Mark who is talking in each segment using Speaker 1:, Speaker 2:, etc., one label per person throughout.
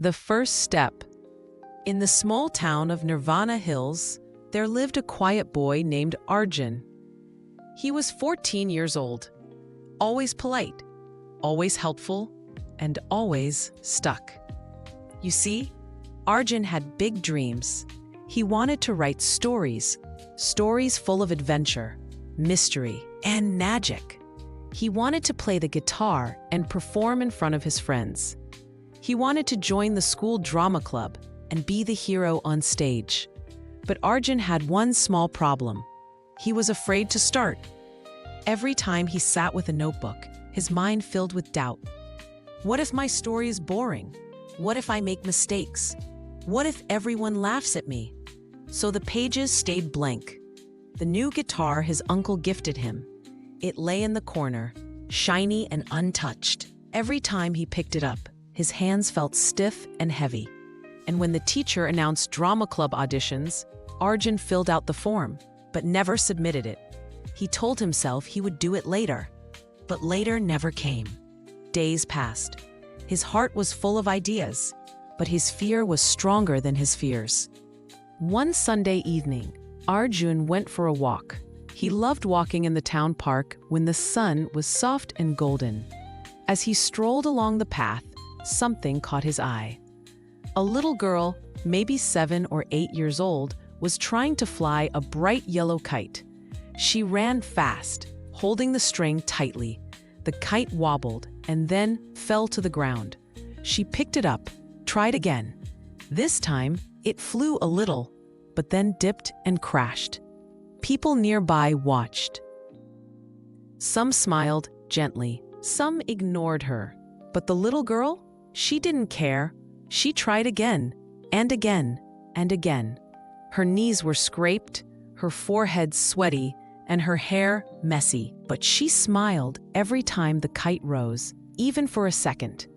Speaker 1: The first step. In the small town of Nirvana Hills, there lived a quiet boy named Arjun. He was 14 years old, always polite, always helpful, and always stuck. You see, Arjun had big dreams. He wanted to write stories full of adventure, mystery, and magic. He wanted to play the guitar and perform in front of his friends. He wanted to join the school drama club and be the hero on stage. But Arjun had one small problem. He was afraid to start. Every time he sat with a notebook, his mind filled with doubt. What if my story is boring? What if I make mistakes? What if everyone laughs at me? So the pages stayed blank. The new guitar his uncle gifted him. It lay in the corner, shiny and untouched. Every time he picked it up, his hands felt stiff and heavy. And when the teacher announced drama club auditions, Arjun filled out the form, but never submitted it. He told himself he would do it later. But later never came. Days passed. His heart was full of ideas, but his fear was stronger than his fears. One Sunday evening, Arjun went for a walk. He loved walking in the town park when the sun was soft and golden. As he strolled along the path, something caught his eye. A little girl, maybe 7 or 8 years old, was trying to fly a bright yellow kite. She ran fast, holding the string tightly. The kite wobbled and then fell to the ground. She picked it up, tried again. This time, it flew a little, but then dipped and crashed. People nearby watched. Some smiled gently, some ignored her. But the little girl? She didn't care. She tried again, and again, and again. Her knees were scraped, her forehead sweaty, and her hair messy. But she smiled every time the kite rose, even for a second.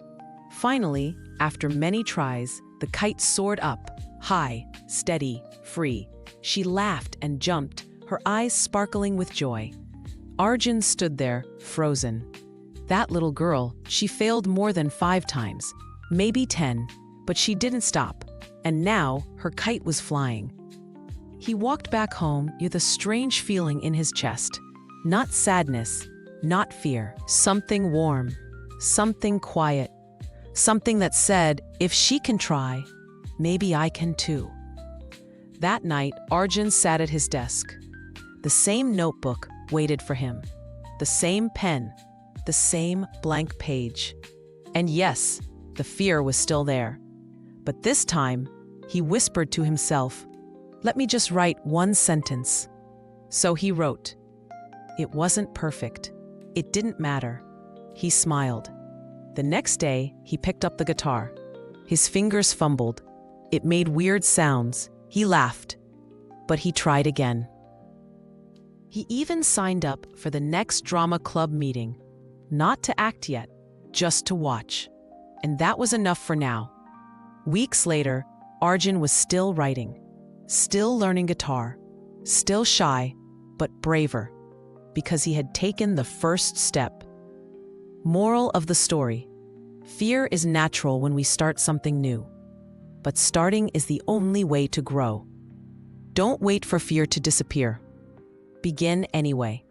Speaker 1: Finally, after many tries, the kite soared up, high, steady, free. She laughed and jumped, her eyes sparkling with joy. Arjun stood there, frozen. That little girl, she failed more than 5 times, maybe 10, but she didn't stop, and now her kite was flying. He walked back home with a strange feeling in his chest. Not sadness, not fear, something warm, something quiet, something that said, if she can try, maybe I can too. That night, Arjun sat at his desk. The same notebook waited for him, the same pen, the same blank page. And yes, the fear was still there. But this time, he whispered to himself, let me just write one sentence. So he wrote. It wasn't perfect. It didn't matter. He smiled. The next day, he picked up the guitar. His fingers fumbled. It made weird sounds. He laughed. But he tried again. He even signed up for the next drama club meeting. Not to act yet, just to watch. And that was enough for now. Weeks later, Arjun was still writing, still learning guitar, still shy, but braver, because he had taken the first step. Moral of the story: fear is natural when we start something new, but starting is the only way to grow. Don't wait for fear to disappear. Begin anyway.